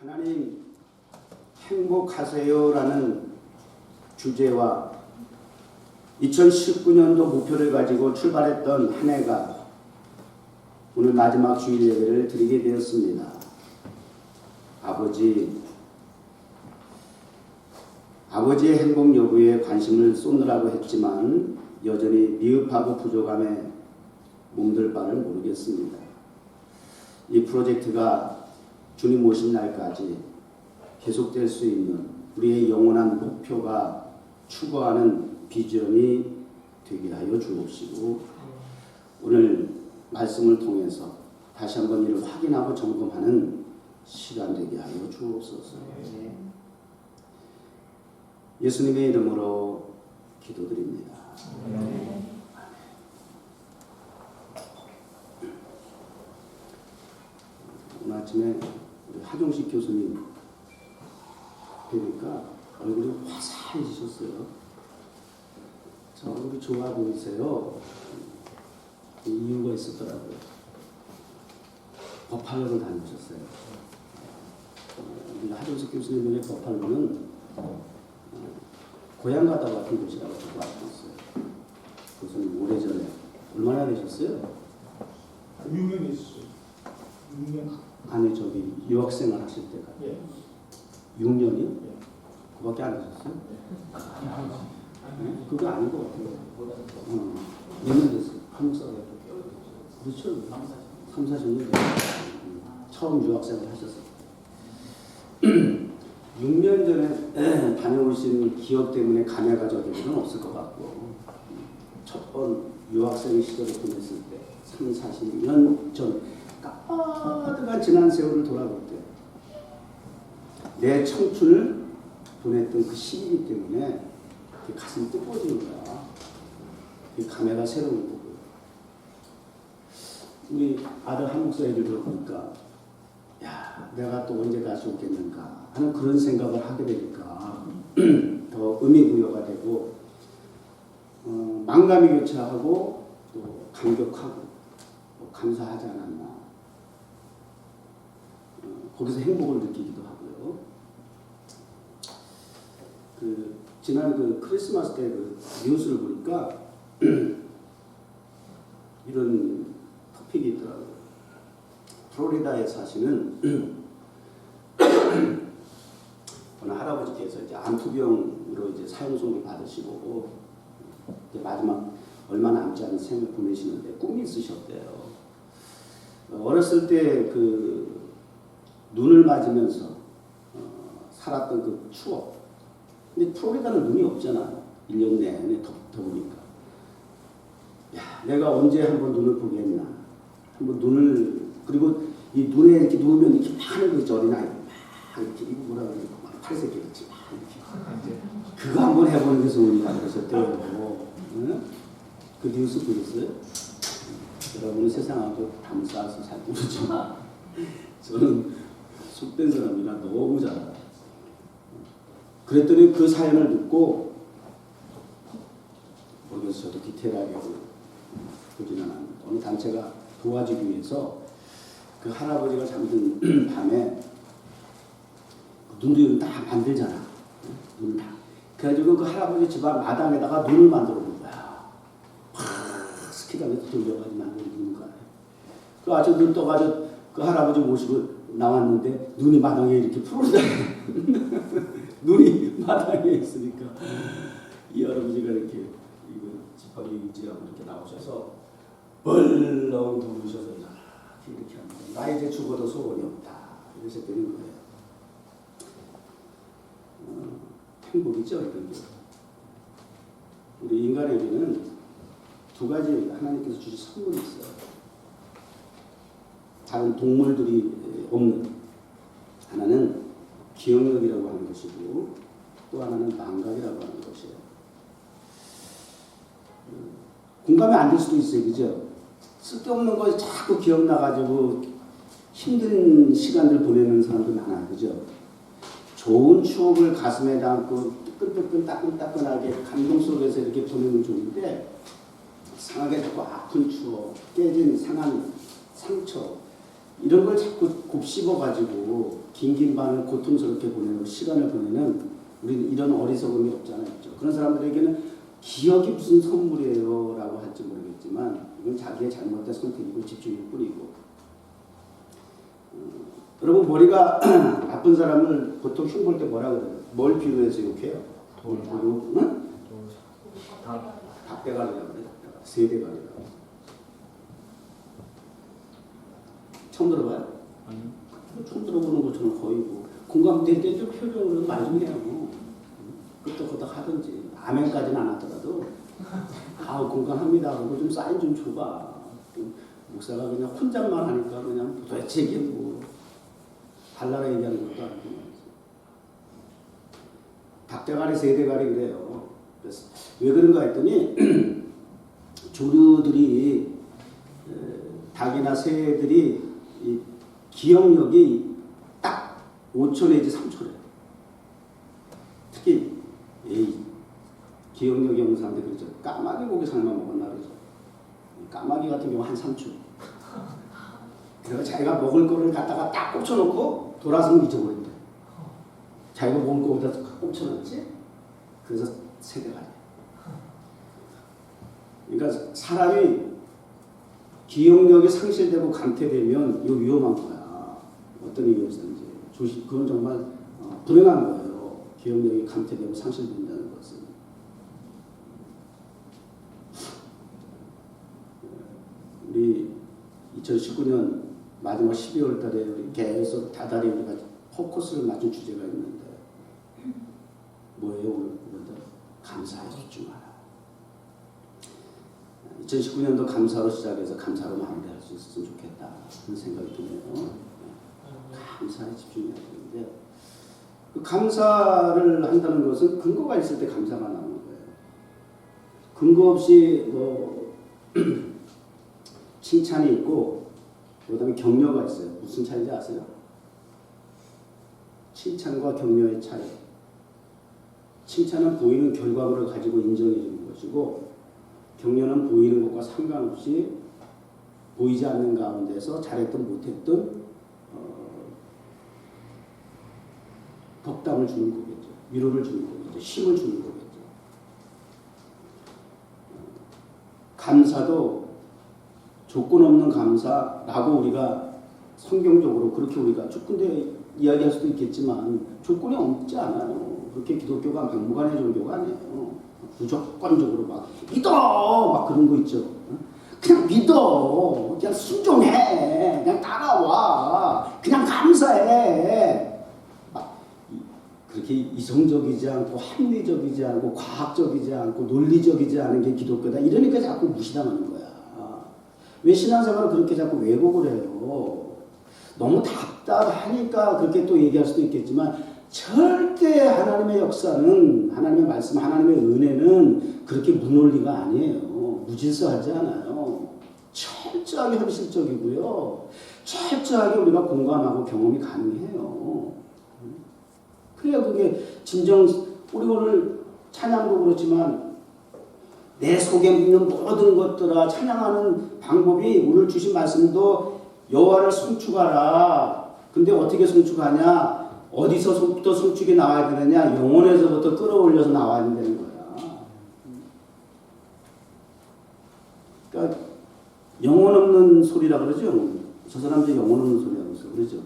하나님 행복하세요라는 주제와 2019년도 목표를 가지고 출발했던 한 해가 오늘 마지막 주일 예배를 드리게 되었습니다. 아버지의 행복 여부에 관심을 쏟느라고 했지만 여전히 미흡하고 부족함에 몸둘 바를 모르겠습니다. 이 프로젝트가 주님 오신 날까지 계속될 수 있는 우리의 영원한 목표가 추구하는 비전이 되게 하여 주옵시고, 오늘 말씀을 통해서 다시 한번 이를 확인하고 점검하는 시간 되게 하여 주옵소서. 예수님의 이름으로 기도드립니다. 오늘 아침에 우리 하종식 교수님 뵈니까 얼굴이 화사해지셨어요. 저 얼굴이 좋아 보이세요. 이유가 있었더라고요. 버팔로를 다니셨어요. 우리 하종식 교수님의 버팔로는 고향 가다 같은 곳이라고 듣고 왔어요. 교수님 오래전에 얼마나 되셨어요? 6년 있었어요. 6년. 아니 저기 유학생활 하실 때가. 예. 6년이요? 예. 그밖에 안 되셨어요? 네? 그거 아닌 것 같아요. 몇 년 됐어요? 한국 사람. 그렇죠. 3, 40년 처음 유학생활 하셨어요. 6년 전에 다녀오신 기억 때문에 감회가 저기는 없을 것 같고, 첫 번 유학생 시절을 보냈을 때 3, 40년 전 까마득한 지난 세월을 돌아볼 때 내 청춘을 보냈던 그 시기 때문에 가슴이 뜨거워지는 거야. 그 감회가 새로운 거고. 우리 아들 한 목사 얘기를 들어보니까 야, 내가 또 언제 다시 오겠는가 하는 그런 생각을 하게 되니까 더 의미부여가 되고, 망감이 교차하고 또 감격하고 또 감사하지 않았나. 거기서 행복을 느끼기도 하고요. 지난 크리스마스 때 뉴스를 보니까 이런 토픽이 있더라고요. 플로리다에 사시는 어느 할아버지께서 이제 암투병으로 이제 사형선고 받으시고 이제 마지막 얼마 남지 않은 생을 보내시는데 꿈이 있으셨대요. 어렸을 때 눈을 맞으면서 살았던 그 추억. 근데 플로리다는 눈이 없잖아요. 1년 내내 더우니까. 야, 내가 언제 한번 눈을 보겠나. 한번 눈을, 그리고 이 눈에 이렇게 누우면 이렇게 많은 그 어린아이 막 이렇게 이거 뭐라 그러지? 팔색 이렇게 막 이렇게. 그거 한번 해보는 게 좋으니까 그러셨대요. 응? 그 뉴스 보셨어요? 여러분은 세상하고 담싸서 잘 모르죠. 저는 속된 사람이라 너무 잘 알아요. 그랬더니 그 사연을 듣고, 모르겠어요. 저도 디테일하게 보지는 않았는데 어느 단체가 도와주기 위해서 그 할아버지가 잠든 밤에 눈도 다 만들잖아. 눈 다. 그래가지고 그 할아버지 집안 마당에다가 눈을 만들어 놓은 거야. 팍 스키장에서 돌려가지고 만들어 놓은 거야. 그 아주 눈 떠가지고 그 할아버지 모시고 나왔는데 눈이 마당에 이렇게 풀어져. 눈이 마당에 있으니까 이 할아버지가 이렇게 지팡이 유지하고 이렇게 나오셔서 벌렁 누우셔서 이렇게 합니다. 나 이제 죽어도 소원이 없다 이러셨다는 거예요. 행복이죠, 이런 게. 우리 인간에게는 두 가지 하나님께서 주신 선물이 있어요. 다른 동물들이 없는. 하나는 기억력이라고 하는 것이고, 또 하나는 망각이라고 하는 것이에요. 공감이 안 될 수도 있어요, 그죠? 쓸데없는 거 자꾸 기억나가지고 힘든 시간들 보내는 사람도 많아요, 그죠? 좋은 추억을 가슴에 담고 뜨끈뜨끈 따끈따끈하게 감동 속에서 이렇게 보내면 좋은데, 상하게 자꾸 아픈 추억, 깨진 상한 상처, 이런 걸 자꾸 곱씹어가지고 긴긴 밤을 고통스럽게 보내는 시간을 보내는 우리는 이런 어리석음이 없잖아요. 그렇죠? 그런 사람들에게는 기억이 무슨 선물이에요 라고 할지 모르겠지만 이건 자기의 잘못된 선택이고 집중일 뿐이고 여러분 머리가 아픈 사람을 보통 흉볼 때 뭐라 그래요? 뭘 비유해서 욕해요? 응? 닭대가리라고 그래. 세대가리라고. 처음 들어봐요? 처음 들어보는 것처럼 거의 뭐 공감될 때 좀 표정으로 말 좀 해요. 끄떡끄떡 하든지 아멘까지는 안 하더라도 공감합니다 하고 좀 사인 좀 줘봐. 목사가 그냥 혼잣말 하니까 그냥 도대체 이게 뭐 발랄하게 얘기하는 것도 아니고 닭대가리 세대가리 그래요. 그래서 왜 그런가 했더니 조류들이 닭이나 새들이 이 기억력이 딱 5초 내지 3초래요. 특히 기억력 영상인데 그렇죠. 까마귀 고기 삶아 먹었나 그러죠. 까마귀 같은 경우 한 3초. 그래서 자기가 먹을 거를 갖다가 딱 꽂혀놓고 돌아서면 잊어버린다. 자기가 먹을 거보다 꽂혀놨지? 그래서 세대가 아니야. 그러니까 사람이 기억력이 상실되고 감퇴되면 이거 위험한 거야. 어떤 의미에서인지. 조심, 그건 정말 불행한 거예요. 기억력이 감퇴되고 상실된다는 것은. 우리 2019년 마지막 12월 달에 우리 계속 다달이 우리가 포커스를 맞춘 주제가 있는데 뭐예요? 오늘 감사에 집중하라. 2019년도 감사로 시작해서 감사로 마무리할 수 있었으면 좋겠다 그런 생각이 드네요. 감사에 집중해야 되는데 그 감사를 한다는 것은 근거가 있을 때 감사가 나오는 거예요. 근거 없이 뭐 칭찬이 있고 그다음에 격려가 있어요. 무슨 차이인지 아세요? 칭찬과 격려의 차이. 칭찬은 보이는 결과물을 가지고 인정해 주는 것이고 격려는 보이는 것과 상관없이 보이지 않는 가운데서 잘했든 못했든 덕담을 주는 거겠죠. 위로를 주는 거겠죠. 힘을 주는 거겠죠. 감사도 조건 없는 감사라고 우리가 성경적으로 그렇게 우리가 근데 이야기할 수도 있겠지만 조건이 없지 않아요. 그렇게 기독교가 막무가내 종교가 아니에요. 무조건적으로 막 믿어 막 그런 거 있죠. 그냥 믿어, 그냥 순종해, 그냥 따라와, 그냥 감사해. 그렇게 이성적이지 않고 합리적이지 않고 과학적이지 않고 논리적이지 않은 게 기독교다. 이러니까 자꾸 무시당하는 거야. 왜 신앙생활을 그렇게 자꾸 왜곡을 해요? 너무 답답하니까 그렇게 또 얘기할 수도 있겠지만 절대 하나님의 역사는 하나님의 말씀, 하나님의 은혜는 그렇게 무논리가 아니에요. 무질서하지 않아요. 철저하게 현실적이고요. 철저하게 우리가 공감하고 경험이 가능해요. 그래야 그게 진정 우리 오늘 찬양도 그렇지만 내 속에 있는 모든 것들아 찬양하는 방법이 오늘 주신 말씀도 여호와를 송축하라. 근데 어떻게 송축하냐? 어디서부터 송축이 나와야 되느냐? 영혼에서부터 끌어올려서 나와야 되는 거야. 그러니까 영혼 없는 소리라 그러죠. 저 사람들이 영혼 없는 소리라고 했어. 그러죠.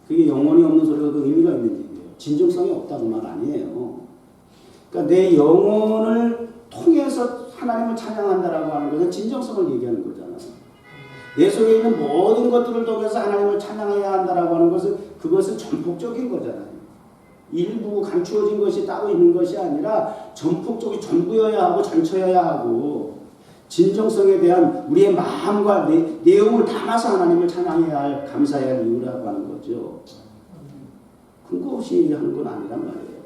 그게 영혼이 없는 소리가 그 의미가 있는 얘기예요. 진정성이 없다고 말 아니에요. 그러니까 내 영혼을 통해서 하나님을 찬양한다라고 하는 것은 진정성을 얘기하는 거잖아요. 내 속에 있는 모든 것들을 통해서 하나님을 찬양해야 한다라고 하는 것은 그것은 전폭적인 거잖아요. 일부 감추어진 것이 따로 있는 것이 아니라 전폭적이 전부여야 하고 전처여야 하고 진정성에 대한 우리의 마음과 내용을 담아서 하나님을 찬양해야 할 감사해야 할 이유라고 하는 거죠. 근거 없이 하는 건 아니란 말이에요.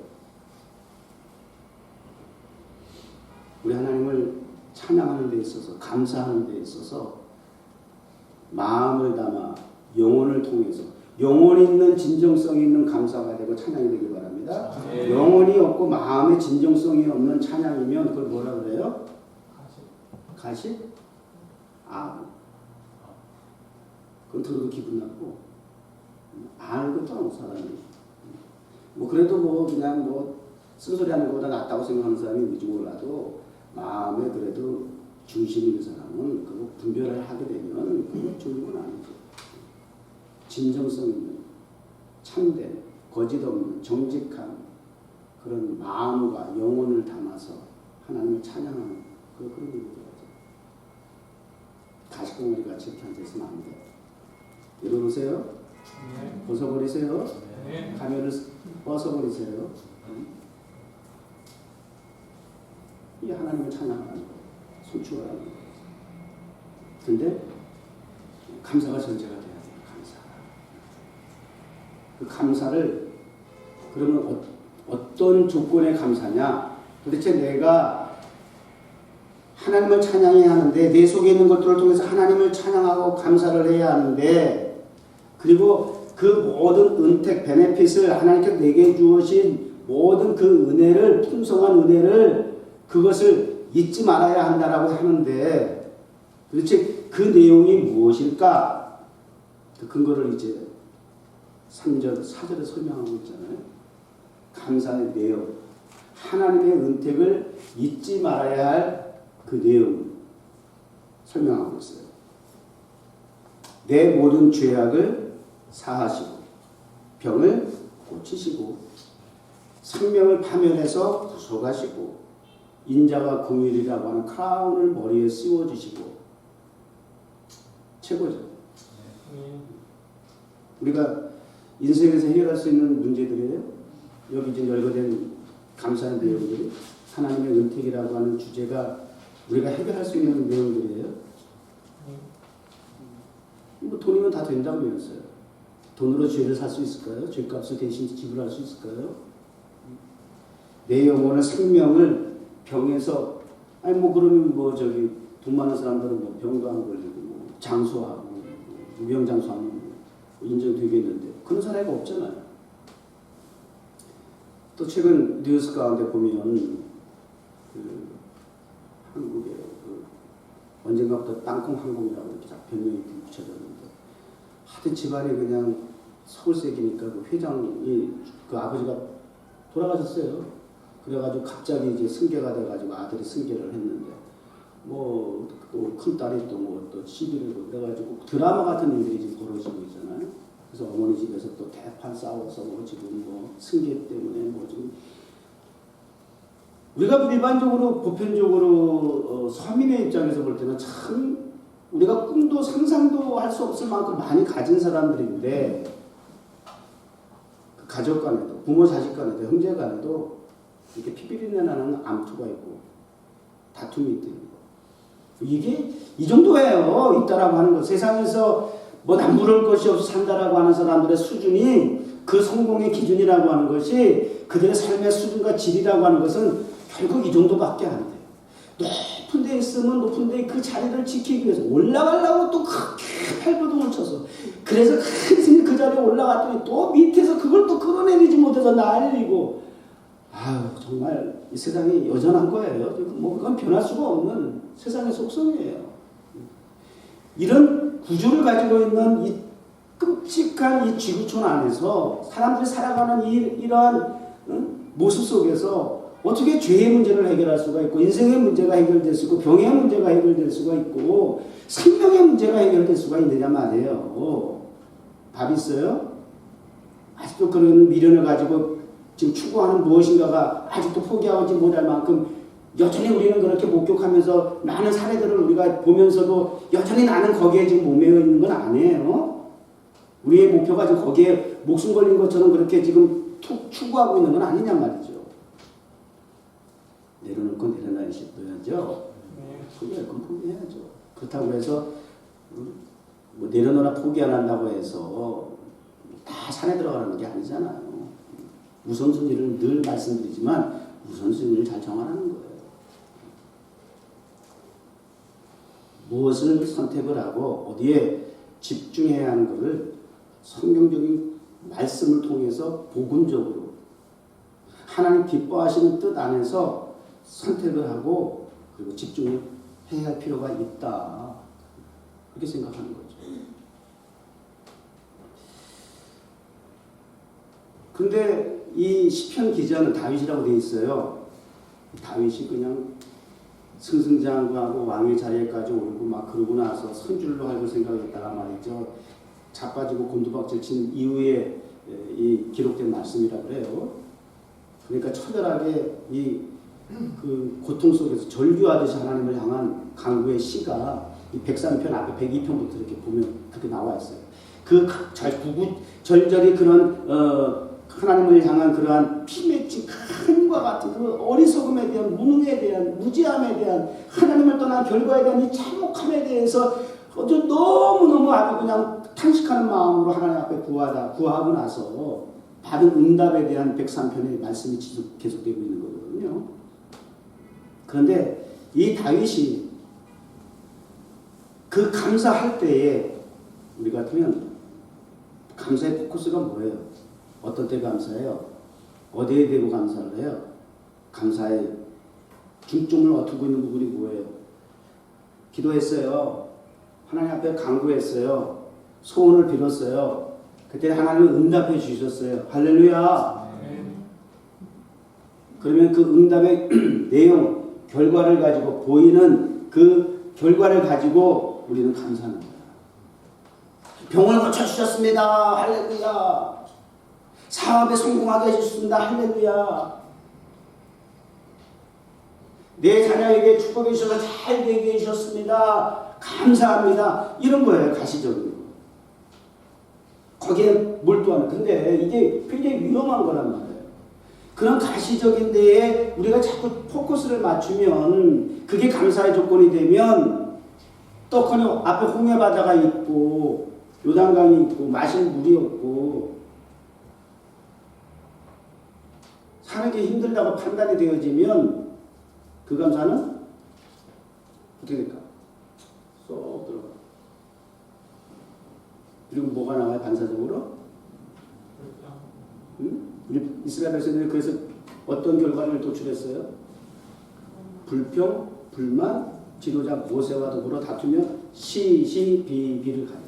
우리 하나님을 찬양하는 데 있어서 감사하는 데 있어서 마음을 담아 영혼을 통해서 영혼 있는 진정성이 있는 감사가 되고 찬양이 되길 바랍니다. 네. 영혼이 없고 마음의 진정성이 없는 찬양이면 그걸 뭐라 그래요? 가시? 그 그럼 들어도 기분 나고 아무것도 안 하고 사람이 뭐 그래도 뭐 그냥 뭐 쓴소리하는 것보다 낫다고 생각하는 사람이 있는지 몰라도 마음에 그래도 중심이 있는 사람은 그거 분별을 하게 되면 그거 좋은 건 아니죠. 진정성 있는 참된 거짓 없는 정직한 그런 마음과 영혼을 담아서 하나님을 찬양하는 그런 일이죠. 가시덩어리 같이 이렇게 앉아있으면 안 돼요. 일어나세요. 네. 벗어버리세요. 네. 가면을 벗어버리세요. 이 하나님을 찬양하는 거예요. 소출하는 거예요. 근데 감사가 전제가 돼야 돼요. 감사. 그 감사를 그러면 어떤 조건의 감사냐? 도대체 내가 하나님을 찬양해야 하는데 내 속에 있는 것들을 통해서 하나님을 찬양하고 감사를 해야 하는데 그리고 그 모든 은택, 베네핏을 하나님께서 내게 주신 모든 그 은혜를 풍성한 은혜를 그것을 잊지 말아야 한다라고 하는데 도대체 그 내용이 무엇일까? 그 근거를 이제 3절, 4절에 설명하고 있잖아요. 감사의 내용, 하나님의 은택을 잊지 말아야 할 그 내용 설명하고 있어요. 내 모든 죄악을 사하시고 병을 고치시고 생명을 파멸해서 구속하시고 인자와 공의라고 하는 크라운을 머리에 씌워주시고 최고죠. 우리가 인생에서 해결할 수 있는 문제들이에요. 여기 이제 열거된 감사의 내용들이 하나님의 은택이라고 하는 주제가 우리가 해결할 수 있는 내용들이에요. 뭐 돈이면 다 된다고 배웠어요. 돈으로 죄를 살 수 있을까요? 죄값을 대신 지불할 수 있을까요? 내 영혼의 생명을 병에서 아니 뭐 그러면 뭐 저기 돈 많은 사람들은 뭐 병도 안 걸리고 뭐 장수하고 뭐 무병장수하면 뭐 인정되겠는데 그런 사례가 없잖아요. 또 최근 뉴스 가운데 보면 그 한국의 그 언젠가부터 땅콩 항공이라고 이렇게 변명이 붙여졌는데 하여튼 집안에 그냥 서울색이니까 그 회장이 그 아버지가 돌아가셨어요. 그래가지고 갑자기 이제 승계가 돼가지고 아들이 승계를 했는데 뭐 큰 딸이 또 뭐 또 시비를 그래가지고 드라마 같은 일들이 지금 벌어지고 있잖아요. 그래서 어머니 집에서 또 대판 싸워서 뭐 지금 뭐 승계 때문에 뭐 지금 우리가 일반적으로 보편적으로 서민의 입장에서 볼 때는 참 우리가 꿈도 상상도 할 수 없을 만큼 많이 가진 사람들인데 그 가족 간에도 부모 자식 간에도 형제 간에도 이렇게 피비린내 나는 암투가 있고 다툼이 있고 이게 이 정도예요. 있다라고 하는 것. 세상에서 뭐 남부러울 것이 없이 산다라고 하는 사람들의 수준이 그 성공의 기준이라고 하는 것이 그들의 삶의 수준과 질이라고 하는 것은 결국 이 정도밖에 안 돼요. 높은 데 있으면 높은 데 그 자리를 지키기 위해서 올라가려고 또 크게 팔부동을 쳐서 그래서 그 자리에 올라갔더니 또 밑에서 그걸 또 끌어내리지 못해서 난리고 아유 정말 이 세상이 여전한 거예요. 뭐 그건 변할 수가 없는 세상의 속성이에요. 이런 구조를 가지고 있는 이 끔찍한 이 지구촌 안에서 사람들이 살아가는 이러한 모습 속에서 어떻게 죄의 문제를 해결할 수가 있고 인생의 문제가 해결될 수 있고 병의 문제가 해결될 수가 있고 생명의 문제가 해결될 수가 있느냐 말이에요. 답이 있어요? 아직도 그런 미련을 가지고 지금 추구하는 무엇인가가 아직도 포기하지 못할 만큼 여전히 우리는 그렇게 목격하면서 많은 사례들을 우리가 보면서도 여전히 나는 거기에 지금 목매여 있는 건 아니에요. 우리의 목표가 지금 거기에 목숨 걸린 것처럼 그렇게 지금 툭 추구하고 있는 건 아니냐 말이죠. 내려놓을 건 내려놔야죠. 포기할 건 포기해야죠. 그렇다고 해서 뭐 내려놓으라 포기 안 한다고 해서 다 산에 들어가는 게 아니잖아요. 우선순위를 늘 말씀드리지만 우선순위를 잘 정하라는 거예요. 무엇을 선택을 하고 어디에 집중해야 하는 것을 성경적인 말씀을 통해서 복음적으로 하나님 기뻐하시는 뜻 안에서 선택을 하고 그리고 집중해야 할 필요가 있다. 그렇게 생각하는 거죠. 근데 이 시편 기자는 다윗이라고 돼 있어요. 다윗이 그냥 승승장구하고 왕의 자리에까지 오르고 막 그러고 나서 선줄로 할 생각했다가 말이죠. 자빠지고 곤두박질 친 이후에 이 기록된 말씀이라 그래요. 그러니까 처절하게 이 그 고통 속에서 절규하듯이 하나님을 향한 간구의 시가 이 103편 앞에 102편부터 이렇게 보면 그렇게 나와 있어요. 그 절절히 그런 하나님을 향한 그러한 피 맺힌 큰과 같은 그 어리석음에 대한 무능에 대한 무지함에 대한 하나님을 떠난 결과에 대한 이 참혹함에 대해서 너무너무 아주 그냥 탄식하는 마음으로 하나님 앞에 구하고 나서 받은 응답에 대한 103편의 말씀이 계속되고 있는 거거든요. 그런데 이 다윗이 그 감사할 때에 우리 같으면 감사의 포커스가 뭐예요? 어떤 때 감사해요? 어디에 대고 감사를 해요? 감사의 중점을 어두고 있는 부분이 뭐예요? 기도했어요. 하나님 앞에 간구했어요. 소원을 빌었어요. 그때 하나님은 응답해 주셨어요. 할렐루야. 그러면 그 응답의 내용, 결과를 가지고 보이는 그 결과를 가지고 우리는 감사하는 거예요. 병을 고쳐주셨습니다. 할렐루야. 사업에 성공하게 해주셨습니다. 할렐루야. 내 자녀에게 축복해 주셔서 잘 되게 해주셨습니다. 감사합니다. 이런 거예요. 가시적인 거. 거기에 몰두하는. 근데 이게 굉장히 위험한 거란 말이에요. 그런 가시적인 데에 우리가 자꾸 포커스를 맞추면 그게 감사의 조건이 되면 떡하니 앞에 홍해 바다가 있고 요단강이 있고 마실 물이 없고 사는 게 힘들다고 판단이 되어지면 그 감사는 어떻게 될까? 쏙 들어가. 그리고 뭐가 나와요? 반사적으로? 응? 우리 이스라엘 백성들이 그래서 어떤 결과를 도출했어요? 불평, 불만, 지도자 모세와 더불어 다투며 시시비비를 가요.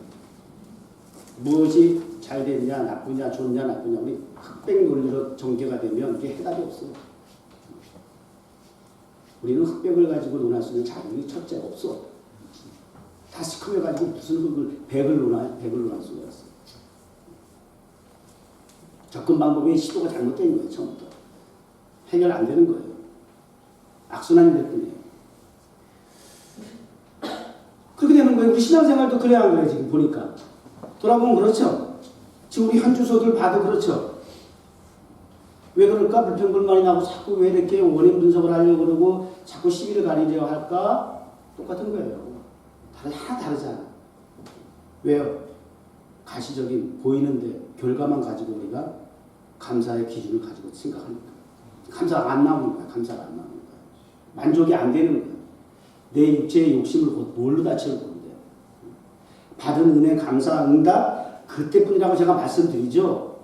무엇이 잘 되느냐, 나쁘냐, 좋냐, 나쁘냐. 우리 흑백 논리로 전개가 되면 이게 해답이 없어요. 우리는 흑백을 가지고 논할 수 있는 자격이 첫째 없어. 다 시커매 가지고 무슨 백을 논할 수가 있어. 접근 방법의 시도가 잘못된 거예요. 처음부터. 해결 안 되는 거예요. 악순환이 될 뿐이에요. 그렇게 되는 거예요. 우리 신앙생활도 그래야 안 그래 지금 보니까. 돌아보면 그렇죠. 지금 우리 현주소들 봐도 그렇죠. 왜 그럴까? 불평불만이 나고 자꾸 왜 이렇게 원인 분석을 하려고 그러고 자꾸 시비를 가리려 할까? 똑같은 거예요. 하나 다르잖아. 왜요? 가시적인 보이는데 결과만 가지고 우리가 감사의 기준을 가지고 생각하니까 감사가 안 나오는 거야. 감사가 안 나오는 거야. 만족이 안 되는 거야. 내 육체의 욕심을 뭘로 다 채울 건데. 받은 은혜, 감사, 응답 그때뿐이라고 제가 말씀드리죠.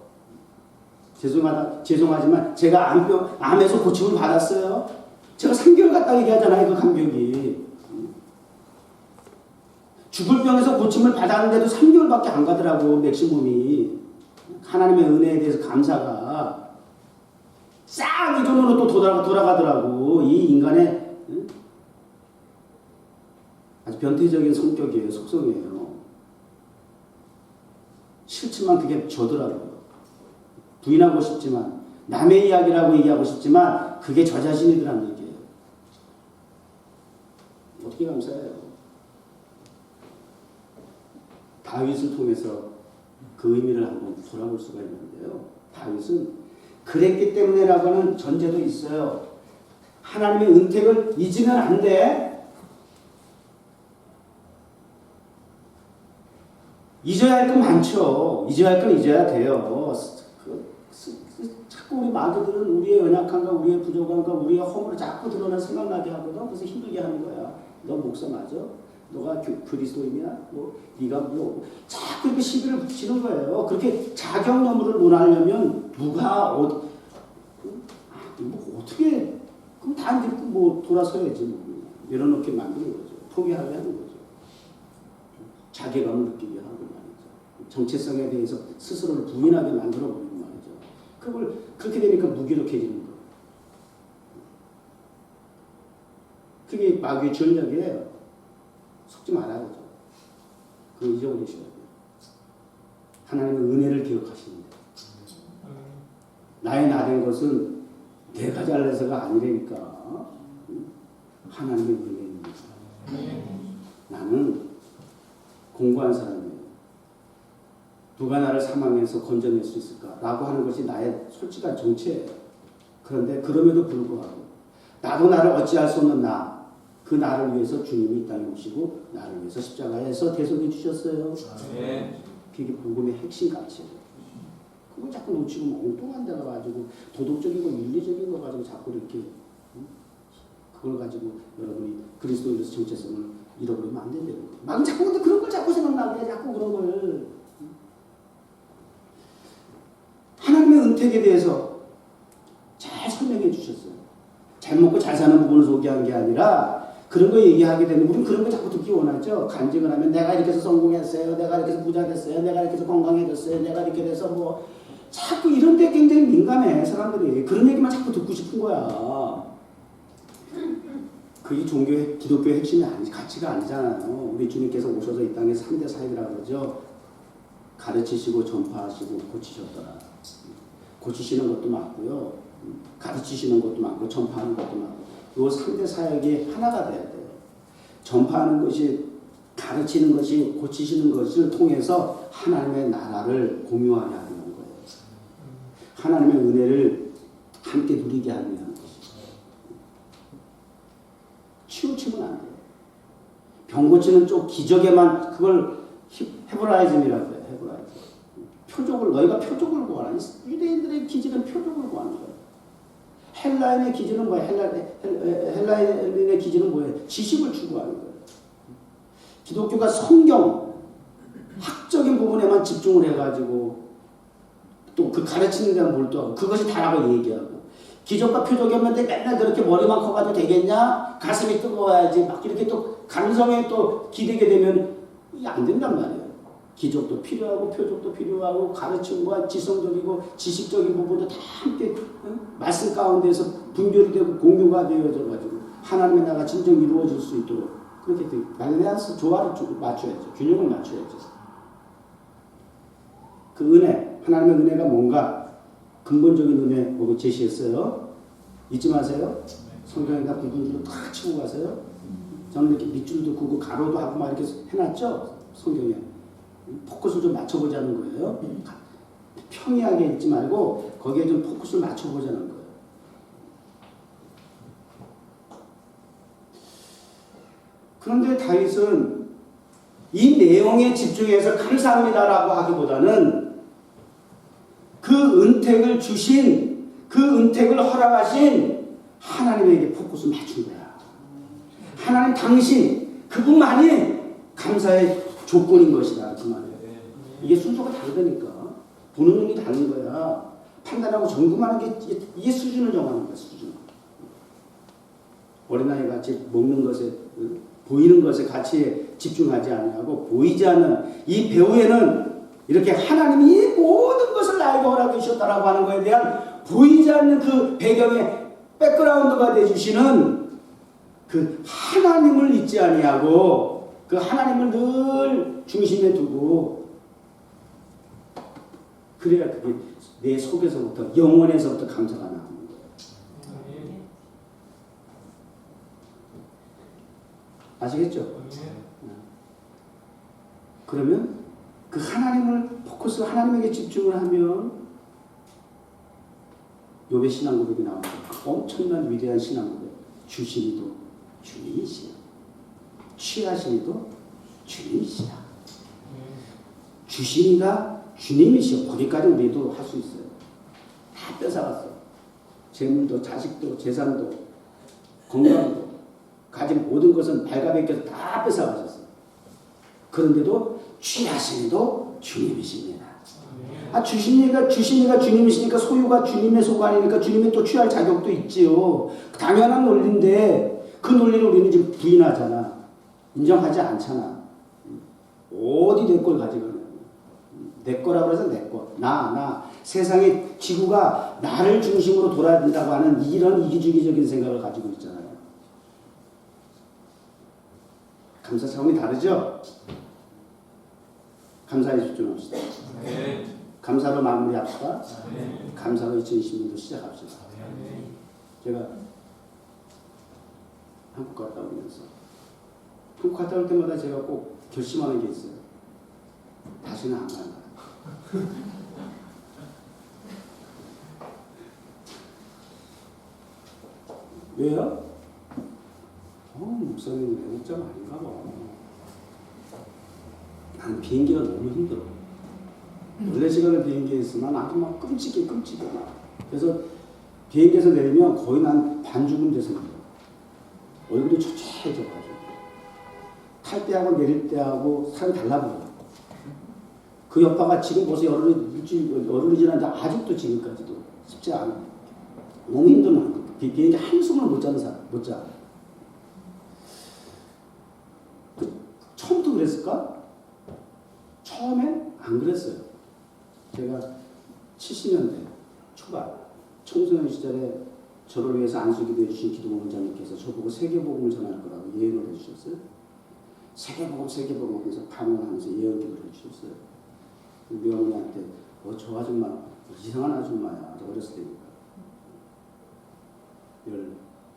죄송하지만 제가 암에서 고침을 받았어요. 제가 3개월 갔다 얘기하잖아요. 그 감격이. 죽을 병에서 고침을 받았는데도 3개월밖에 안 가더라고. 맥시멈이. 하나님의 은혜에 대해서 감사가 싹 이전으로 또 돌아가더라고. 이 인간의 아주 변태적인 성격이에요. 속성이에요. 싫지만 그게 저더라고요. 부인하고 싶지만 남의 이야기라고 얘기하고 싶지만 그게 저 자신이더라는 얘기예요. 어떻게 감사해요? 다윗을 통해서 그 의미를 한번 돌아볼 수가 있는데요. 다윗은 그랬기 때문에라고 하는 전제도 있어요. 하나님의 은택을 잊으면 안 돼. 잊어야 할 건 많죠. 잊어야 할 건 잊어야 돼요. 자꾸 우리 마귀들은 우리의 연약함과 우리의 부족함과 우리의 허물을 자꾸 드러나 생각나게 하거든. 그래서 힘들게 하는 거야. 너 목사 맞아? 너가 그리스도인이야? 뭐 네가 뭐 자꾸 이렇게 시비를 붙이는 거예요. 그렇게 자격 너머를 논하려면 누가 뭐 어떻게 그럼 다 이제 뭐 돌아서야지 뭐 내려놓게 만드는 거죠. 포기하게 하는 거죠. 자괴감을 느끼게 하고 말이죠. 정체성에 대해서 스스로를 부인하게 만들어 버리는 말이죠. 그걸 그렇게 되니까 무기력해지는 거예요. 그게 마귀의 전략이에요. 속지 말아야 되죠. 그거 잊어버리셔야 돼요. 하나님의 은혜를 기억하시는데 나의 나된 것은 내가 잘내서가 아니라니까 하나님의 은혜입니다. 나는 공부한 사람이에요. 누가 나를 사망에서 건져낼 수 있을까? 라고 하는 것이 나의 솔직한 정체예요. 그런데 그럼에도 불구하고 나도 나를 어찌할 수 없는 나, 그 나를 위해서 주님이 이 땅에 오시고 나를 위해서 십자가에서 대속해 주셨어요. 그게 복음의 핵심 가치예요. 그걸 자꾸 놓치고 엉뚱한 데가 가지고 도덕적이고 윤리적인 거 가지고 자꾸 이렇게 그걸 가지고 여러분이 그리스도인으로서 정체성을 잃어버리면 안 된다고. 막 자꾸 근데 그런 걸 자꾸 생각나게 자꾸 그런 걸. 하나님의 은택에 대해서 잘 설명해 주셨어요. 잘 먹고 잘 사는 부분을 소개한 게 아니라 그런 거 얘기하게 되면 우리는 그런 거 자꾸 듣기 원하죠. 간증을 하면 내가 이렇게 해서 성공했어요. 내가 이렇게 해서 부자 됐어요. 내가 이렇게 해서 건강해졌어요. 내가 이렇게 돼서 뭐 자꾸 이런 데 굉장히 민감해 사람들이. 그런 얘기만 자꾸 듣고 싶은 거야. 그게 종교의 기독교의 핵심이 가치가 아니잖아요. 우리 주님께서 오셔서 이 땅에 3대 사역이라고 그러죠. 가르치시고 전파하시고 고치셨더라. 고치시는 것도 많고요. 가르치시는 것도 많고 전파하는 것도 많고 이 3대 사역이 하나가 돼야 돼요. 전파하는 것이 가르치는 것이 고치시는 것을 통해서 하나님의 나라를 공유하게 하는 거예요. 하나님의 은혜를 함께 누리게 하기 위한 것이죠. 치우치면 안 돼요. 병 고치는 쪽 기적에만 그걸 헤브라이즘이라고 해요. 헤브라이즘. 표적을 너희가 표적을 구하라. 유대인들의 기질은 표적을 구하는 거예요. 헬라인의 기질은 뭐예요? 헬라인의 기질은 뭐예요? 지식을 추구하는 거예요. 기독교가 성경 학적인 부분에만 집중을 해가지고 또 그 가르치는 데만 몰두하고 그것이 다라고 얘기하고 기적과 표적이 없는데 맨날 그렇게 머리만 커가지고 되겠냐? 가슴이 뜨거워야지 막 이렇게 또 감성에 또 기대게 되면 이게 안 된단 말이에요. 기적도 필요하고 표적도 필요하고 가르침과 지성적이고 지식적인 부분도 다 함께 말씀 가운데서 분별이 되고 공유가 되어져 가지고 하나님의 나라가 진정 이루어질 수 있도록 그렇게 밸런스 조화를 맞춰야죠. 균형을 맞춰야죠. 그 은혜, 하나님의 은혜가 뭔가 근본적인 은혜 보고 제시했어요. 잊지 마세요. 성경에다 굵은 줄로 탁 치고 가세요. 저는 이렇게 밑줄도 긋고 가로도 하고 막 이렇게 해놨죠. 성경에. 포커스를 좀 맞춰보자는 거예요. 평이하게 읽지 말고 거기에 좀 포커스를 맞춰보자는 거예요. 그런데 다윗은 이 내용에 집중해서 감사합니다라고 하기보다는 그 은택을 주신, 그 은택을 허락하신 하나님에게 포커스를 맞춘 거야. 하나님 당신, 그분만이 감사의 조건인 것이다. 그 말이에요. 이게 순서가 다르다니까. 보는 눈이 다른 거야. 판단하고 점검하는 게 이게 수준을 정하는 거야. 수준. 어린아이 같이 먹는 것에 보이는 것에 같이 집중하지 아니하고 보이지 않는 이 배후에는 이렇게 하나님이 이 모든 것을 나에게 허락해 주셨다라고 하는 것에 대한 보이지 않는 그 배경의 백그라운드가 되어주시는 그 하나님을 잊지 아니하고 그 하나님을 늘 중심에 두고 그래야 그게 내 속에서부터 영혼에서부터 감사가 나오는 거예요. 아시겠죠? 그러면 그 하나님을 포커스 하나님에게 집중을 하면 욥의 신앙 고백이 나옵니다. 엄청난 위대한 신앙 고백. 주시니도 주님이시여. 취하시니도 주님이시여. 주시니가 주님이시여. 거기까지 우리도 할 수 있어요. 다 뺏어갔어. 재물도 자식도 재산도 건강도 가진 모든 것은 발가벗겨서 다 뺏어가셨어. 그런데도 취하시니도 주님이십니다. 주시니가 주님이시니까 소유가 주님의 소관이니까 주님이 또 취할 자격도 있지요. 당연한 논리인데 그 논리를 우리는 지금 부인하잖아. 인정하지 않잖아. 어디 내 걸 가져가냐고. 내 거라고 해서 내 거. 나. 세상에 지구가 나를 중심으로 돌아야 된다고 하는 이런 이기주의적인 생각을 가지고 있잖아요. 감사 차원이 다르죠? 감사에 집중합시다. 네. 감사로 마무리합시다. 네. 감사로 2020년도 시작합시다. 제가 한국 갔다 오면서 한국 갔다 올 때마다 제가 꼭 결심하는 게 있어요. 다시는 안 가는 거야. 왜요? 목사님 외국자가 아닌가 봐. 나는 비행기가 너무 힘들어. 원래 시간에 비행기에 있으면 아주 막 끔찍해 막. 그래서 비행기에서 내리면 거의 난 반죽은 돼서 내려. 얼굴이 초췌해져가지고. 탈 때하고 내릴 때하고 사람이 달라 보여. 그 여파가 지금 벌써 열흘이 지났는데 아직도 지금까지도 쉽지 않아. 너무 힘들어. 비행기 한숨을 못 자는 사람, 못 자. 처음부터 그랬을까? 처음엔 안 그랬어요. 제가 70년대 초반 청소년 시절에 저를 위해서 안수기도해 주신 기도원장님께서 저보고 세계복음을 전할 거라고 예언을 해주셨어요. 세계복음 하면서 방언하면서 예언기도를 해주셨어요. 우리 어머니한테 저 아줌마 이상한 아줌마야. 저 어렸을 때니까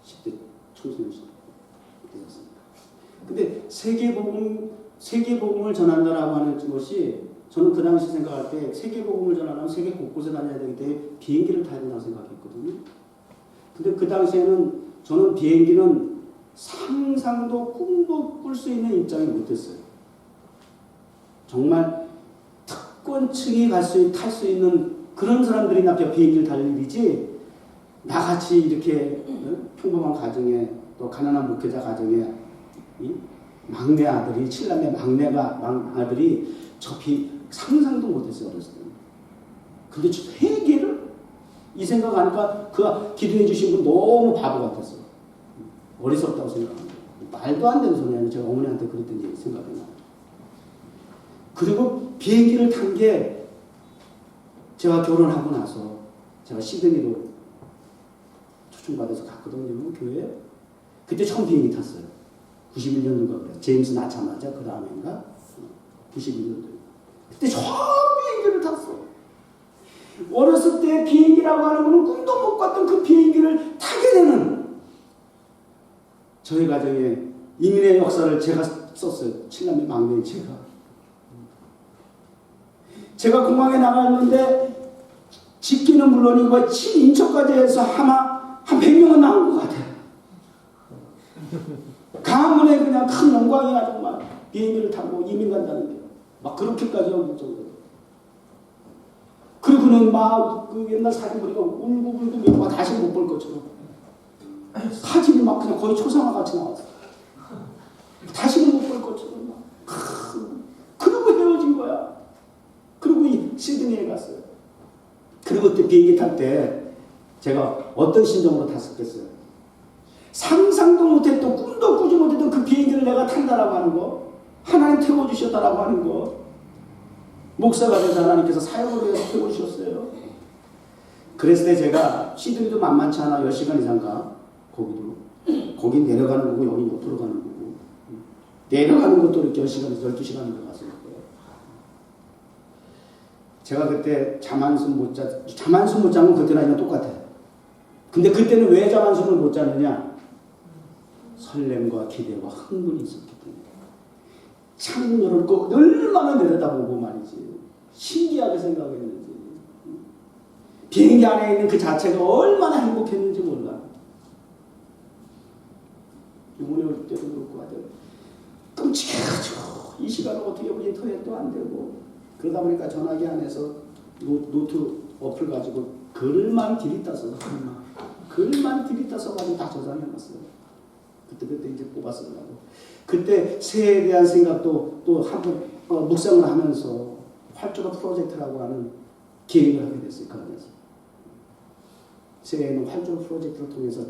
10대 청소년 시절 되었습니다. 근데 세계복음을 전한다라고 하는 것이 저는 그 당시 생각할 때 세계복음을 전하려면 세계 곳곳에 다녀야 되기 때문에 비행기를 타야 된다고 생각했거든요. 근데 그 당시에는 저는 비행기는 상상도 꿈도 꿀 수 있는 입장이 못했어요. 정말 특권층이 탈 수 있는 그런 사람들이 비행기를 탈 일이지 나같이 이렇게 평범한 가정에 또 가난한 목회자 가정에 막내 아들이 칠남매 아들이 상상도 못했어요. 어렸을 때. 근데 회개를 이 생각하니까 그 기도해 주신 분 너무 바보 같았어요. 어리석다고 생각합니다. 말도 안 되는 소리 아니에요. 제가 어머니한테 그랬던 게 생각이 나요. 그리고 비행기를 탄 게 제가 결혼하고 나서 제가 시드니로 초청받아서 갔거든요. 교회에. 그때 처음 비행기 탔어요. 91년도인가 그래요. 제임스 낳자마자 그 다음인가? 91년도. 그때 처음 비행기를 탔어. 어렸을 때 비행기라고 하는 거는 꿈도 못 꿨던 그 비행기를 타게 되는 저희 가정의 이민의 역사를 제가 썼어요. 칠남매 막내인 제가 공항에 나갔는데 집기는 물론이고 인천까지 해서 아마 한 100명은 나온 것 같아요. 가문에 그냥 큰 영광이야 정말. 비행기를 타고 이민 간다는 게 막 그렇게까지 여길 정도로. 그리고는 막 그 옛날 사진 보니까 울고 막 다시 못 볼 것처럼 사진이 막 그냥 거의 초상화 같이 나왔어. 다시는 못 볼 것처럼 막. 그리고 헤어진 거야. 그리고 시드니에 갔어요. 그리고 그때 비행기 탈 때 제가 어떤 심정으로 탔었겠어요. 상상도 못했던 꿈도 꾸지 못했던 그 비행기를 내가 탄다라고 하는 거, 하나님 태워주셨다라고 하는 거, 목사가 돼서 하나님께서 사역을 위해서 태워주셨어요. 그랬을 때 제가 시드니도 만만치 않아. 10시간 이상 가. 거기 내려가는 거고 여기 못 들어가는 거고 내려가는 것도 이렇게 10시간에서 12시간을 갔을 거예요. 제가 그때 잠 한숨 못 자면 그때나 이랑 똑같아. 근데 그때는 왜 잠 한숨을 못 잤느냐? 설렘과 기대와 흥분이 있었기 때문에. 창문을 꼭 얼마나 내려다보고 말이지. 신기하게 생각했는지. 비행기 안에 있는 그 자체가 얼마나 행복했는지 몰라. 영혼이 올 때도 그렇고 하여튼 끔찍해가지고 이 시간을 어떻게 보면 인터넷도 안 되고 그러다 보니까 전화기 안에서 노트 어플 가지고 글만 들이따서 가지고 다 저장해놨어요. 그때 이제 뽑았으려고. 그때 새해에 대한 생각도 또 한번 묵상을 하면서 활주로 프로젝트라고 하는 계획을 하게 됐어요. 그러면서 새해에는 활주로 프로젝트를 통해서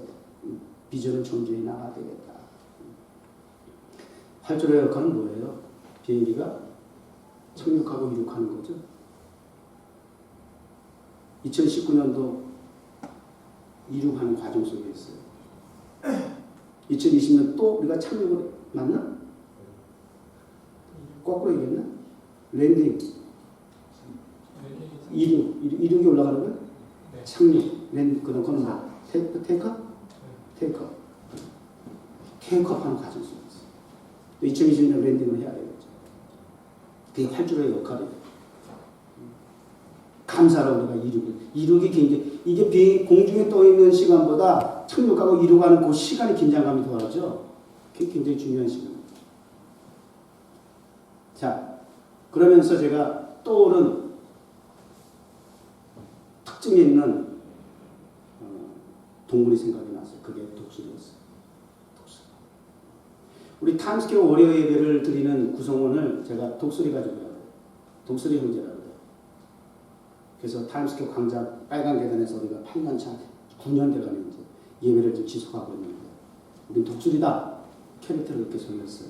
비전을 전개해 나가야 되겠다. 활주로의 역할은 뭐예요? 비행기가 착륙하고 이륙하는 거죠. 2019년도 이륙하는 과정 속에 있어요. 2020년 또 우리가 착륙을 맞나? 거꾸로 얘기했나? 랜딩. 이륙이 올라가는 거야? 네. 착륙. 랜딩. 그다음 그건 뭐? 테이크업? 테이크업. 테이크업 하는 과정 속에 있어요. 또 2020년 랜딩을 해야 되겠죠. 그게 활주로의 역할이에요. 감사로 우리가 이륙이 굉장히 이게 공중에 떠 있는 시간보다 착륙하고 이륙하는 그 시간이 긴장감이 더하죠. 그게 굉장히 중요한 시간입니다. 자, 그러면서 제가 떠오른 특징이 있는 동물이 생각이 났어요. 그게 독수리였어요. 독수리. 우리 타임스퀘어 월요 예배를 드리는 구성원을 제가 독수리 가지고 해요. 독수리 형제라고 해요. 그래서 타임스퀘어 광장 빨간 계단에서 우리가 8년 차, 9년 돼가는 이제 예배를 좀 지속하고 있는데, 우린 독수리다 캐릭터를 이렇게 정했어요.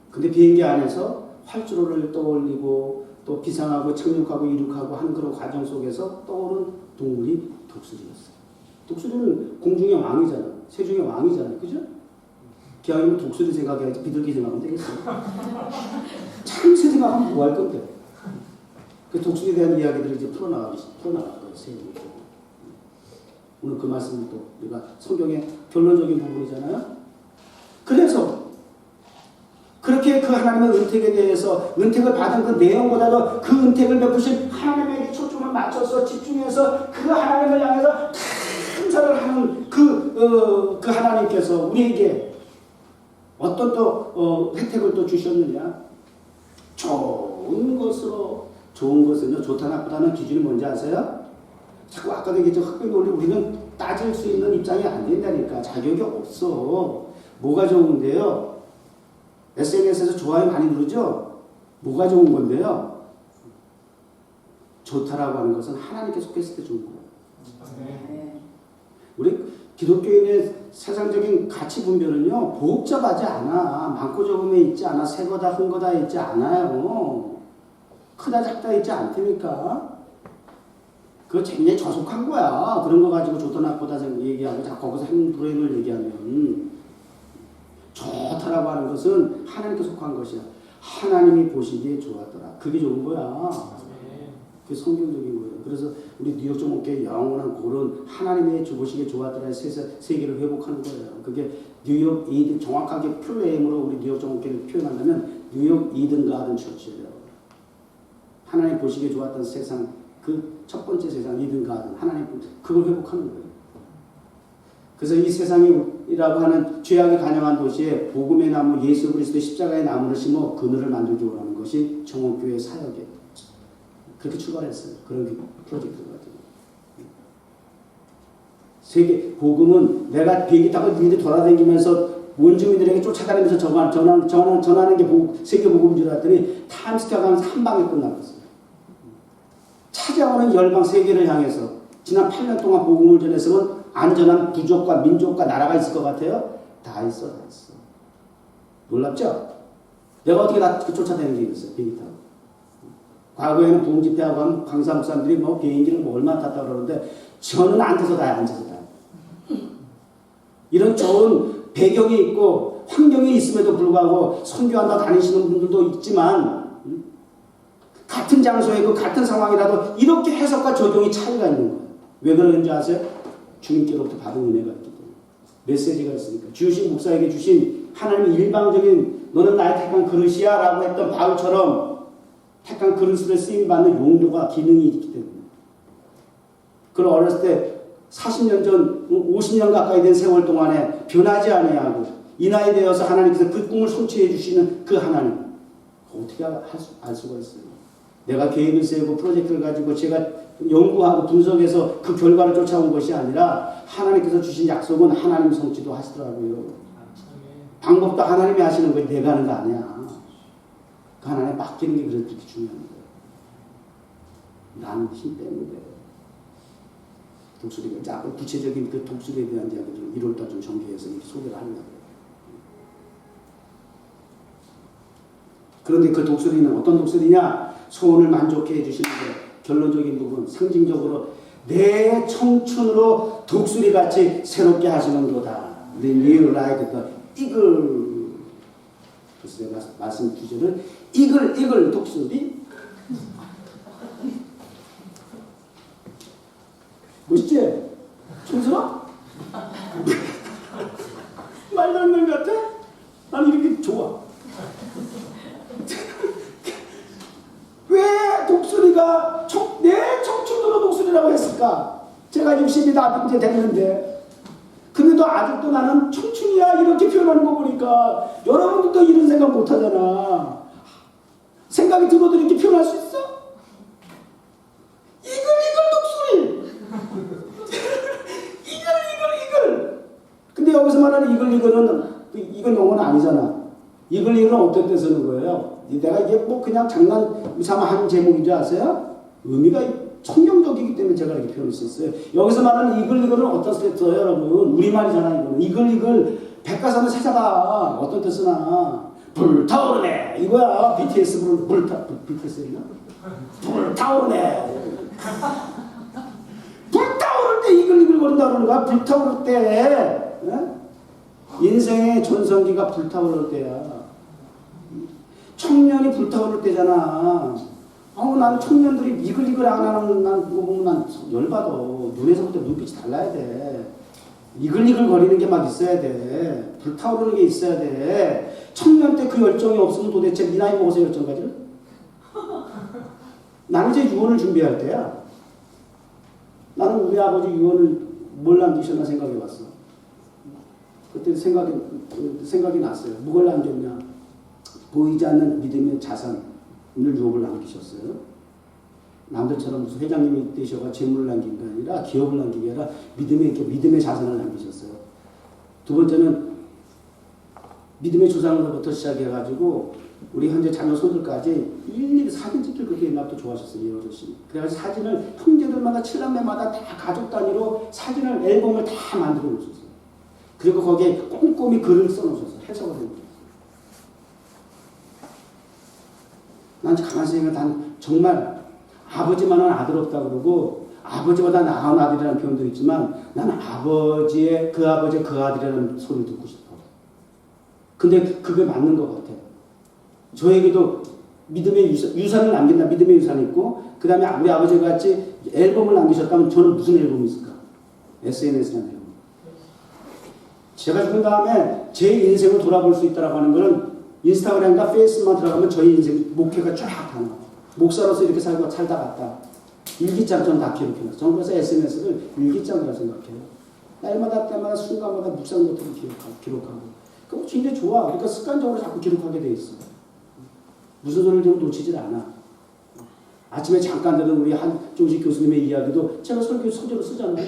근데 비행기 안에서 활주로를 떠올리고 또 비상하고 착륙하고 이륙하고 하는 그런 과정 속에서 떠오른 동물이 독수리였어요. 독수리는 공중의 왕이잖아. 세중의 왕이잖아요. 그죠? 기왕이면 독수리 생각해야지 비둘기 생각하면 되겠어요. 참새 생각하면 뭐 할 건데. 그 독수리에 대한 이야기들을 이제 풀어나갈 거예요. 오늘 그 말씀은 또 우리가 성경의 결론적인 부분이잖아요. 그래서 그렇게 그 하나님의 은택에 대해서 은택을 받은 그 내용보다도 그 은택을 베푸신 하나님에게 초점을 맞춰서 집중해서 그 하나님을 향해서 감사를 하는 그 하나님께서 우리에게 어떤 또 혜택을 또 주셨느냐? 좋은 것은요, 좋다 나쁘다는 기준이 뭔지 아세요? 자꾸 아까도 얘기했죠. 흑백 논리 우리는 따질 수 있는 입장이 안 된다니까. 자격이 없어. 뭐가 좋은데요? SNS에서 좋아요 많이 누르죠? 뭐가 좋은 건데요? 좋다라고 하는 것은 하나님께 속했을 때 좋은 거예요. 네. 우리 기독교인의 세상적인 가치 분별은요, 복잡하지 않아. 많고 적음에 있지 않아. 새 거다 큰 거다 있지 않아요. 크다 작다 있지 않다니까. 그거 굉장히 저속한 거야. 그런 거 가지고 좋다 나쁘다 얘기하고 자꾸 거기서 행불행을 얘기하면, 좋다라고 하는 것은 하나님께 속한 것이야. 하나님이 보시기에 좋았더라. 그게 좋은 거야. 그게 성경적인 거예요. 그래서 우리 뉴욕 정목교회 영원한 그런 하나님의 보시기에 좋았더라의 세계를 회복하는 거예요. 그게 뉴욕 이든, 정확하게 풀네임으로 우리 뉴욕 정목교회를 표현한다면 뉴욕 이든 가든 처치예요. 하나님 보시기에 좋았던 세상, 그 첫 번째 세상 이든 가든, 하나님 그걸 회복하는 거예요. 그래서 이 세상이라고 하는 죄악이 간영한 도시에 복음의 나무 예수 그리스도의 십자가의 나무를 심어 그늘을 만들기 원하는 것이 정옥교회 사역이에요. 그렇게 출발했어요. 그런 프로젝트가 같은 거. 세계 복음은 내가 비행기 타고 니들 돌아다니면서 원주민들에게 쫓아다니면서 전하는 게 세계 복음인 줄 알았더니 타임스퀘어 가면서 한 방에 끝나버렸어요. 찾아오는 열방 세계를 향해서 지난 8년 동안 복음을 전했으면 안전한 부족과 민족과 나라가 있을 것 같아요? 다 있어. 놀랍죠? 내가 어떻게 다 쫓아다니는 게 있어요, 비행기 타고. 과거에는 부흥 집회하고 하면 강사 목사님들이 뭐 비행기를 뭐 얼마나 탔다고 그러는데 저는 앉아서 다요. 이런 좋은 배경이 있고 환경이 있음에도 불구하고 선교한다 다니시는 분들도 있지만 같은 장소에 그 같은 상황이라도 이렇게 해석과 적용이 차이가 있는 거예요. 왜 그러는지 아세요? 주님께로부터 받은 은혜가 있기 때문에. 메시지가 있으니까. 주신 목사에게 주신 하나님의 일방적인 너는 나의 택한 그릇이야 라고 했던 바울처럼 택한 그릇으로 쓰임받는 용도가 기능이 있기 때문에. 그럼 어렸을 때 40년 전 50년 가까이 된 세월 동안에 변하지 아니하고 이 나이 되어서 하나님께서 그 꿈을 성취해 주시는 그 하나님 어떻게 알 수가 있어요. 내가 계획을 세우고 프로젝트를 가지고 제가 연구하고 분석해서 그 결과를 쫓아온 것이 아니라 하나님께서 주신 약속은 하나님 성취도 하시더라고요. 방법도 하나님이 하시는 거지 내가 하는 거 아니야. 그 하나님 맡기는 게 그렇게 중요한 거예요. 나는 힘 빼는 거예요. 독수리가 이제 앞으로 구체적인 그 독수리에 대한 이야기를 1월달 좀 정리해서 이렇게 소개를 하려고 해요. 그런데 그 독수리는 어떤 독수리냐? 소원을 만족해 해주시는 거예요. 결론적인 부분, 상징적으로 내 청춘으로 독수리같이 새롭게 하시는도다. Renew like the eagle. 그래서 제가 말씀 구절은 이글 독수리. 멋있지? 촌스러워? 말도 안 되는 것 같아? 나는 이렇게 좋아. 왜 독수리가 내 청춘으로 독수리라고 했을까? 제가 60이 다 이제 됐는데 근데도 아직도 나는 청춘이야 이렇게 표현하는 거 보니까 여러분들도 이런 생각 못 하잖아. 생각이 들어도 이렇게 표현할 수 있어? 이글 독수리. 이글. 근데 여기서 말하는 이글 용어는 아니잖아. 이글은 어떤 때 쓰는 거예요? 내가 이게 뭐 그냥 장난 삼아 한 제목인 줄 아세요? 의미가 청정적이기 때문에 제가 이렇게 표현을 썼어요. 여기서 말하는 이글은 어떤 때 써요, 여러분? 우리말이잖아, 이거는. 이글 백과사전 찾아봐. 어떤 때 쓰나? 불타오르네. 이거야. BTS BTS였나? 불타오르네. 불타오를 때 이글 거린다 그러는 거야. 불타오를 때. 예? 인생의 전성기가 불타오를 때야. 청년이 불타오를 때잖아. 나는 청년들이 이글 안 하는 거 보면 난 열받아. 눈에서부터 눈빛이 달라야 돼. 이글 거리는 게 막 있어야 돼. 불타오르는 게 있어야 돼. 청년 때 그 열정이 없으면 도대체 네 나이 먹어서 열정 가지를? 나는 이제 유언을 준비할 때야. 나는 우리 아버지 유언을 뭘 남기셨나 생각해 봤어. 그때 생각이 났어요. 뭘 남겼냐? 보이지 않는 믿음의 자산을 유업을 남기셨어요. 남들처럼 무슨 회장님이 되셔가 재물을 남긴 게 아니라 기업을 남긴 게 아니라 믿음의 자산을 남기셨어요. 두 번째는 믿음의 조상으로부터 시작해가지고 우리 현재 자녀 손들까지 일일이 사진 찍힐 그렇게 옛날부터 좋아하셨어요. 이 어르신. 그래가지고 사진을 형제들마다 칠남매마다 다 가족 단위로 사진을 앨범을 다 만들어 놓으셨어요. 그리고 거기에 꼼꼼히 글을 써놓으셨어요. 해석을 해놓으셨어요. 난 가만히 생각해 난 정말 아버지만은 아들 없다 그러고 아버지보다 나은 아들이라는 표현도 있지만 나는 그 아버지의 그 아들이라는 소리를 듣고 싶어. 근데 그게 맞는 것 같아. 저에게도 믿음의 유산을 남긴다. 믿음의 유산이 있고 그 다음에 우리 아버지 같이 앨범을 남기셨다면 저는 무슨 앨범이 있을까? SNS라는 앨범. 제가 죽은 다음에 제 인생을 돌아볼 수 있다고 하는 것은 인스타그램과 페이스만 들어가면 저희 인생 목회가 쫙 다 나와. 목사로서 이렇게 살다 갔다. 일기장 저는 다 기록해놨어요. 저는 그래서 SNS를 일기장이라고 생각해요. 날마다 때마다 순간마다 묵상 노트를 기록하고. 그거 굉장히 좋아. 그러니까 습관적으로 자꾸 기록하게 돼 있어. 무슨 소리를 좀 놓치질 않아. 아침에 잠깐 들은 우리 한종식 교수님의 이야기도 제가 소재로 쓰잖아요.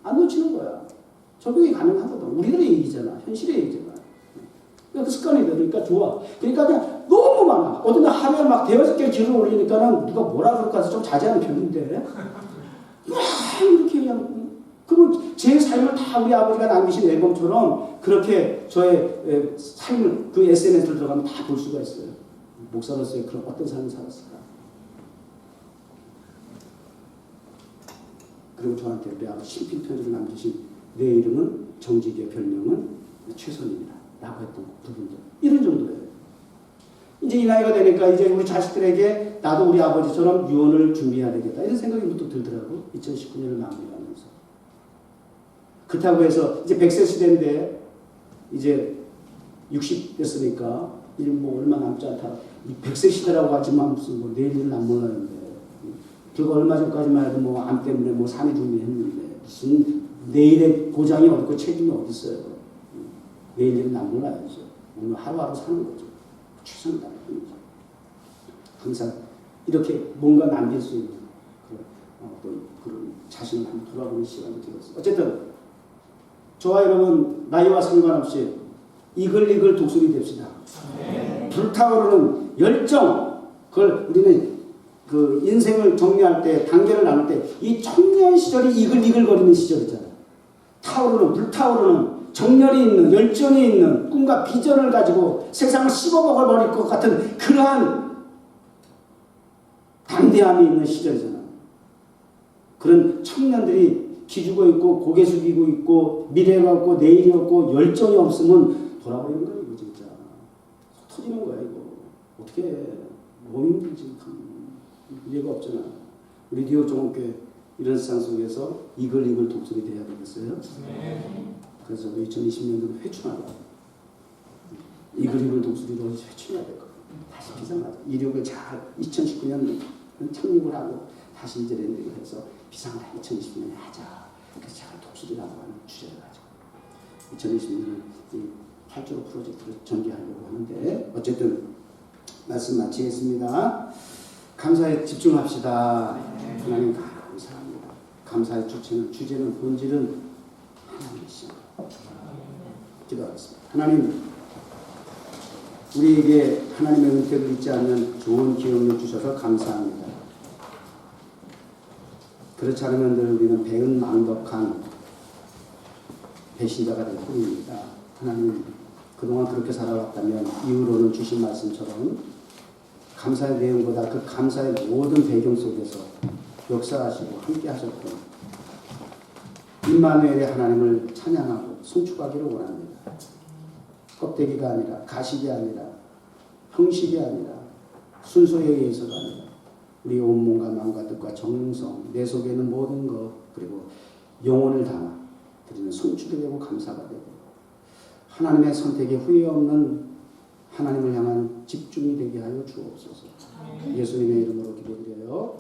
안 놓치는 거야. 적용이 가능하거든. 우리들의 얘기잖아. 현실의 얘기잖아. 그 습관이 되니까 좋아. 그러니까 그냥 너무 많아. 어떤 날 하루에 막 대여섯 개 글을 올리니까는 누가 뭐라 그럴까 해서 좀 자제하는 편인데 막 이렇게 그냥 그러면 제 삶을 다 우리 아버지가 남기신 앨범처럼 그렇게 저의 삶을 그 SNS를 들어가면 다 볼 수가 있어요. 목사로서의 그런 어떤 삶을 살았을까. 그리고 저한테 우리 아버지 신필 편지를 남기신 내 이름은 정직이의 별명은 최선입니다. 라고 했던 부분들. 이런 정도예요. 이제 이 나이가 되니까 이제 우리 자식들에게 나도 우리 아버지처럼 유언을 준비해야 되겠다. 이런 생각이 문득 들더라고. 2019년을 마무리하면서. 그렇다고 해서 이제 100세 시대인데 이제 60 됐으니까 이제 뭐 얼마 남지 않다. 100세 시대라고 하지만 무슨 뭐 내일은 안 몰랐는데. 그리고 얼마 전까지만 해도 뭐 암 때문에 뭐 산이 준비했는데 무슨 내일의 보장이 어딨고 책임이 어디 있어요. 내일은 안 몰라야죠. 오늘 하루하루 사는 거죠. 최선을 다하는 거죠. 항상 이렇게 뭔가 남길 수 있는 그런 자신을 한번 돌아보는 시간이 되었어요. 어쨌든 저와 여러분 나이와 상관없이 이글 독수리 됩시다. 네. 불타오르는 열정, 그걸 우리는 그 인생을 정리할 때 단계를 나눌 때 이 청년 시절이 이글거리는 시절이잖아요. 불타오르는 정열이 있는 열정이 있는 꿈과 비전을 가지고 세상을 씹어먹어버릴 것 같은 그러한 담대함이 있는 시절이잖아. 그런 청년들이 기죽어 있고 고개 숙이고 있고 미래가 없고 내일이 없고 열정이 없으면 돌아버리는 거예요. 이거 진짜 터지는 거야. 이거 어떻게 해. 너무 힘들지. 미래가 없잖아. 우리 뉴욕 종합교회 이런 세상 속에서 이글 독수리 돼야 되겠어요? 네. 그래서 2020년도는 회춘하고 이글 독수리로 회춘해야 될 거예요. 다시 비상하자. 이력을 잘 2019년 착륙을 하고 다시 이제 랜딩을 해서 비상을 2020년에 하자. 그래서 제가 독수리라고 하는 주제를 가지고 2020년은 이 8.5 프로젝트를 전개하려고 하는데 어쨌든 말씀 마치겠습니다. 감사에 집중합시다. 하나님 감사합니다. 감사의 주제는 본질은 하나님이시죠. 기도하겠습니다. 하나님, 우리에게 하나님의 은혜를 잊지 않는 좋은 기억을 주셔서 감사합니다. 그렇지 않으면 늘 우리는 배은망덕한 배신자가 될 뿐입니다. 하나님, 그동안 그렇게 살아왔다면 이후로는 주신 말씀처럼 감사의 내용보다 그 감사의 모든 배경 속에서 역사하시고 함께 하셨던 임마누엘의 하나님을 찬양하고 송축하기를 원합니다. 껍데기가 아니라 가식이 아니라 형식이 아니라 순서에 의해서가 아니라 우리 온몸과 마음과 뜻과 정성 내 속에 있는 모든 것 그리고 영혼을 담아 드리는 송축이 되고 감사가 되고 하나님의 선택에 후회 없는 하나님을 향한 집중이 되게 하여 주옵소서. 예수님의 이름으로 기도드려요.